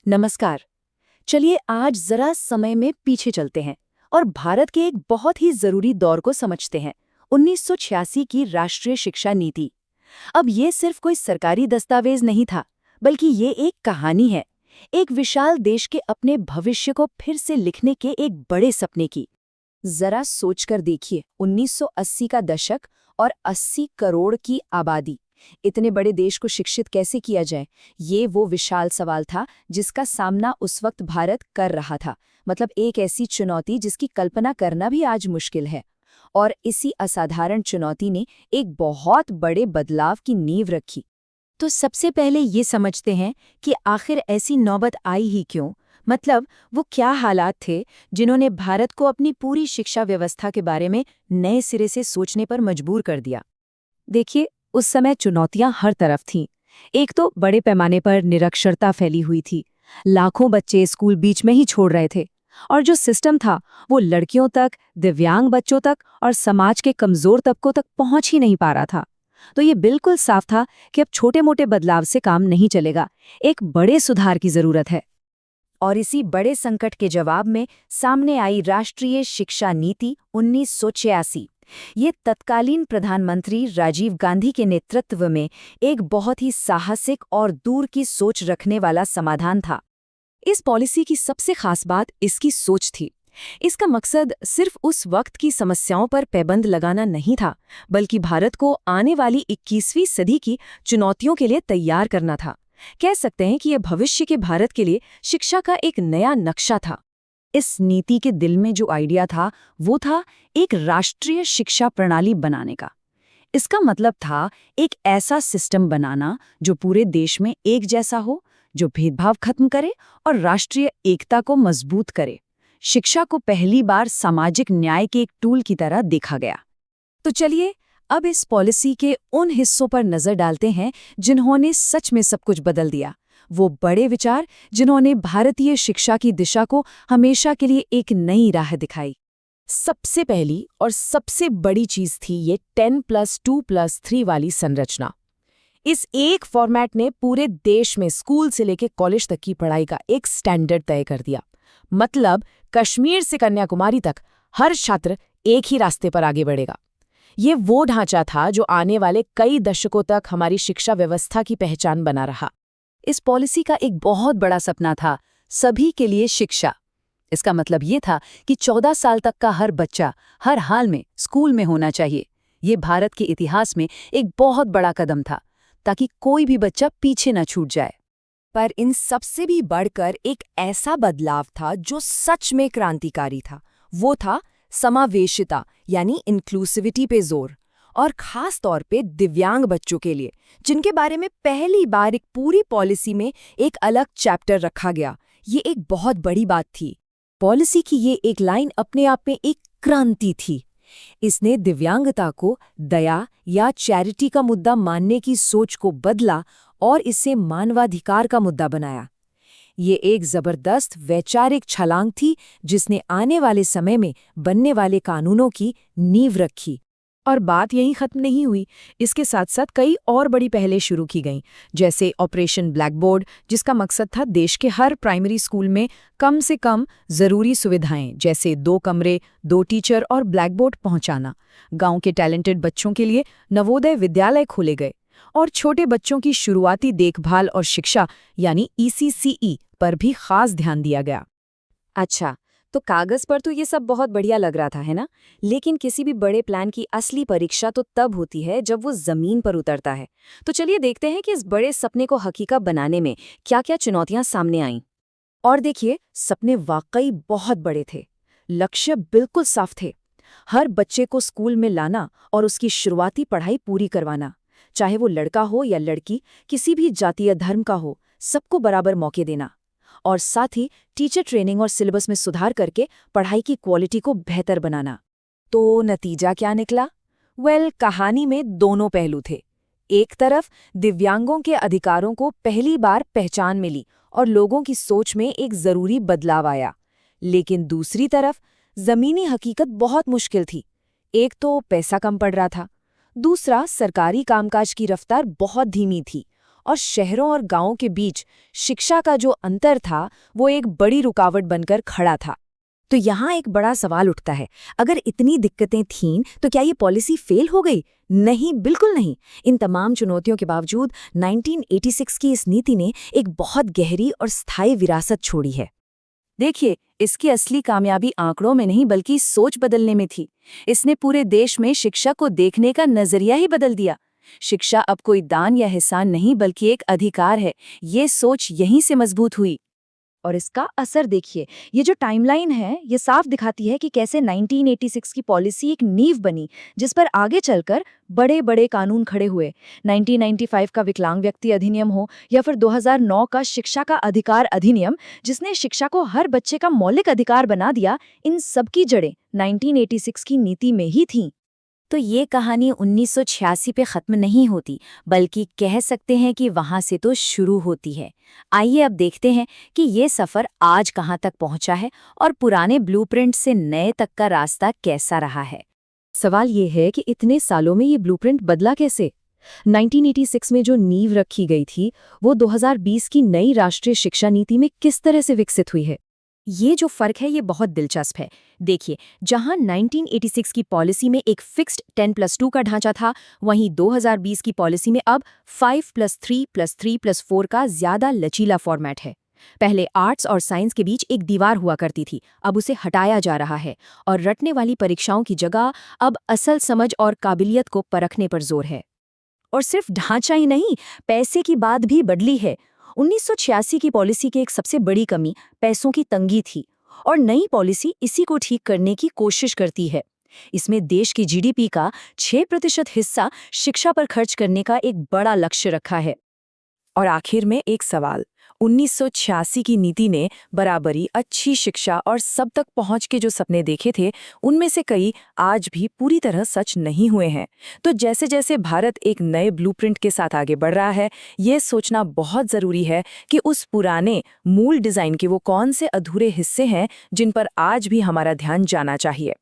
नमस्कार। चलिए आज जरा समय में पीछे चलते हैं और भारत के एक बहुत ही जरूरी दौर को समझते हैं, 1986 की राष्ट्रीय शिक्षा नीति। अब ये सिर्फ कोई सरकारी दस्तावेज नहीं था, बल्कि ये एक कहानी है, एक विशाल देश के अपने भविष्य को फिर से लिखने के एक बड़े सपने की। जरा सोचकर देखिए, 1980 का दशक और 80 करोड़ की आबादी, इतने बड़े देश को शिक्षित कैसे किया जाए, ये वो विशाल सवाल था जिसका सामना उस वक्त भारत कर रहा था। मतलब एक ऐसी चुनौती जिसकी कल्पना करना भी आज मुश्किल है। और इसी असाधारण चुनौती ने एक बहुत बड़े बदलाव की नींव रखी। तो सबसे पहले ये समझते हैं कि आखिर ऐसी नौबत आई ही क्यों। मतलब वो क्या हालात थे जिन्होंने भारत को अपनी पूरी शिक्षा व्यवस्था के बारे में नए सिरे से सोचने पर मजबूर कर दिया। देखिए, उस समय चुनौतियां हर तरफ थीं। एक तो बड़े पैमाने पर निरक्षरता फैली हुई थी, लाखों बच्चे स्कूल बीच में ही छोड़ रहे थे। और जो सिस्टम था वो लड़कियों तक, दिव्यांग बच्चों तक और समाज के कमजोर तबकों तक पहुंच ही नहीं पा रहा था। तो ये बिल्कुल साफ था कि अब छोटे मोटे बदलाव से काम नहीं चलेगा, एक बड़े सुधार की जरूरत है। और इसी बड़े संकट के जवाब में सामने आई राष्ट्रीय शिक्षा नीति 1986। ये तत्कालीन प्रधानमंत्री राजीव गांधी के नेतृत्व में एक बहुत ही साहसिक और दूर की सोच रखने वाला समाधान था। इस पॉलिसी की सबसे खास बात इसकी सोच थी। इसका मकसद सिर्फ उस वक्त की समस्याओं पर पैबंद लगाना नहीं था, बल्कि भारत को आने वाली 21वीं सदी की चुनौतियों के लिए तैयार करना था। कह सकते हैं कि यह भविष्य के भारत के लिए शिक्षा का एक नया नक्शा था। इस नीति के दिल में जो आइडिया था वो था एक राष्ट्रीय शिक्षा प्रणाली बनाने का। इसका मतलब था एक ऐसा सिस्टम बनाना जो पूरे देश में एक जैसा हो, जो भेदभाव खत्म करे और राष्ट्रीय एकता को मजबूत करे। शिक्षा को पहली बार सामाजिक न्याय के एक टूल की तरह देखा गया। तो चलिए अब इस पॉलिसी के उन हिस्सों पर नजर डालते हैं जिन्होंने सच में सब कुछ बदल दिया। वो बड़े विचार जिन्होंने भारतीय शिक्षा की दिशा को हमेशा के लिए एक नई राह दिखाई। सबसे पहली और सबसे बड़ी चीज थी ये 10+2+3 वाली संरचना। इस एक फॉर्मेट ने पूरे देश में स्कूल से लेकर कॉलेज तक की पढ़ाई का एक स्टैंडर्ड तय कर दिया। मतलब कश्मीर से कन्याकुमारी तक हर छात्र एक ही रास्ते पर आगे बढ़ेगा। ये वो ढांचा था जो आने वाले कई दशकों तक हमारी शिक्षा व्यवस्था की पहचान बना रहा। इस पॉलिसी का एक बहुत बड़ा सपना था सभी के लिए शिक्षा। इसका मतलब ये था कि 14 साल तक का हर बच्चा हर हाल में स्कूल में होना चाहिए। ये भारत के इतिहास में एक बहुत बड़ा कदम था, ताकि कोई भी बच्चा पीछे न छूट जाए। पर इन सबसे भी बढ़कर एक ऐसा बदलाव था जो सच में क्रांतिकारी था। वो था समावेशिता, यानी इंक्लूसिविटी पे जोर। और खास तौर पे दिव्यांग बच्चों के लिए, जिनके बारे में पहली बार एक पूरी पॉलिसी में एक अलग चैप्टर रखा गया। ये एक बहुत बड़ी बात थी। पॉलिसी की ये एक लाइन अपने आप में एक क्रांति थी। इसने दिव्यांगता को दया या चैरिटी का मुद्दा मानने की सोच को बदला और इसे मानवाधिकार का मुद्दा बनाया। ये एक जबरदस्त वैचारिक छलांग थी जिसने आने वाले समय में बनने वाले कानूनों की नींव रखी। और बात यहीं खत्म नहीं हुई। इसके साथ साथ कई और बड़ी पहलें शुरू की गईं, जैसे ऑपरेशन ब्लैक बोर्ड, जिसका मकसद था देश के हर प्राइमरी स्कूल में कम से कम जरूरी सुविधाएं जैसे 2 कमरे, 2 टीचर और ब्लैक बोर्ड पहुंचाना। गांव के टैलेंटेड बच्चों के लिए नवोदय विद्यालय खोले गए और छोटे बच्चों की शुरुआती देखभाल और शिक्षा यानी ECCE पर भी खास ध्यान दिया गया। अच्छा, तो कागज पर तो ये सब बहुत बढ़िया लग रहा था, है ना? लेकिन किसी भी बड़े प्लान की असली परीक्षा तो तब होती है जब वो जमीन पर उतरता है। तो चलिए देखते हैं कि इस बड़े सपने को हकीकत बनाने में क्या-क्या चुनौतियां सामने आईं। और देखिए, सपने वाकई बहुत बड़े थे। लक्ष्य बिल्कुल साफ थे। हर बच्चे को स्कूल में लाना और उसकी शुरुआती पढ़ाई पूरी करवाना, चाहे वो लड़का हो या लड़की, किसी भी जाति या धर्म का हो, सबको बराबर मौके देना। और साथ ही टीचर ट्रेनिंग और सिलेबस में सुधार करके पढ़ाई की क्वालिटी को बेहतर बनाना। तो नतीजा क्या निकला? कहानी में दोनों पहलू थे। एक तरफ दिव्यांगों के अधिकारों को पहली बार पहचान मिली और लोगों की सोच में एक जरूरी बदलाव आया। लेकिन दूसरी तरफ जमीनी हकीकत बहुत मुश्किल थी। एक तो पैसा कम पड़ रहा था, दूसरा सरकारी कामकाज की रफ्तार बहुत धीमी थी और शहरों और गांवों के बीच शिक्षा का जो अंतर था वो एक बड़ी रुकावट बनकर खड़ा था। तो यहाँ एक बड़ा सवाल उठता है, अगर इतनी दिक्कतें थीं तो क्या ये पॉलिसी फेल हो गई? नहीं, बिल्कुल नहीं। इन तमाम चुनौतियों के बावजूद 1986 की इस नीति ने एक बहुत गहरी और स्थायी विरासत छोड़ी है। देखिए, इसकी असली कामयाबी आंकड़ों में नहीं बल्कि सोच बदलने में थी। इसने पूरे देश में शिक्षा को देखने का नजरिया ही बदल दिया। शिक्षा अब कोई दान या एहसान नहीं बल्कि एक अधिकार है, ये सोच यहीं से मजबूत हुई। और इसका असर देखिए, ये जो टाइमलाइन है ये साफ दिखाती है कि कैसे 1986 की पॉलिसी एक नींव बनी जिस पर आगे चलकर बड़े बड़े कानून खड़े हुए। 1995 का विकलांग व्यक्ति अधिनियम हो या फिर 2009 का शिक्षा का अधिकार अधिनियम जिसने शिक्षा को हर बच्चे का मौलिक अधिकार बना दिया, इन सब की जड़ें 1986 की नीति में ही थीं। तो ये कहानी 1986 पे ख़त्म नहीं होती, बल्कि कह सकते हैं कि वहाँ से तो शुरू होती है। आइए अब देखते हैं कि ये सफ़र आज कहाँ तक पहुँचा है और पुराने ब्लूप्रिंट से नए तक का रास्ता कैसा रहा है। सवाल ये है कि इतने सालों में ये ब्लूप्रिंट बदला कैसे? 1986 में जो नींव रखी गई थी, वो 2020 की नई राष्ट्रीय शिक्षा नीति में किस तरह से विकसित हुई है? ये जो फर्क है ये बहुत दिलचस्प है। देखिए, जहां 1986 की पॉलिसी में एक फिक्स्ड 10+2 का ढांचा था, वहीं 2020 की पॉलिसी में अब 5+3+3+4 का ज्यादा लचीला फॉर्मेट है। पहले आर्ट्स और साइंस के बीच एक दीवार हुआ करती थी, अब उसे हटाया जा रहा है और रटने वाली परीक्षाओं की जगह अब असल समझ और काबिलियत को परखने पर जोर है। और सिर्फ ढांचा ही नहीं, पैसे की बात भी बदली है। 1986 की पॉलिसी की एक सबसे बड़ी कमी पैसों की तंगी थी और नई पॉलिसी इसी को ठीक करने की कोशिश करती है। इसमें देश की जीडीपी का 6% हिस्सा शिक्षा पर खर्च करने का एक बड़ा लक्ष्य रखा है। और आखिर में एक सवाल, 1986 की नीति ने बराबरी, अच्छी शिक्षा और सब तक पहुंच के जो सपने देखे थे, उनमें से कई आज भी पूरी तरह सच नहीं हुए हैं। तो जैसे जैसे भारत एक नए ब्लूप्रिंट के साथ आगे बढ़ रहा है, ये सोचना बहुत ज़रूरी है कि उस पुराने मूल डिज़ाइन के वो कौन से अधूरे हिस्से हैं जिन पर आज भी हमारा ध्यान जाना चाहिए।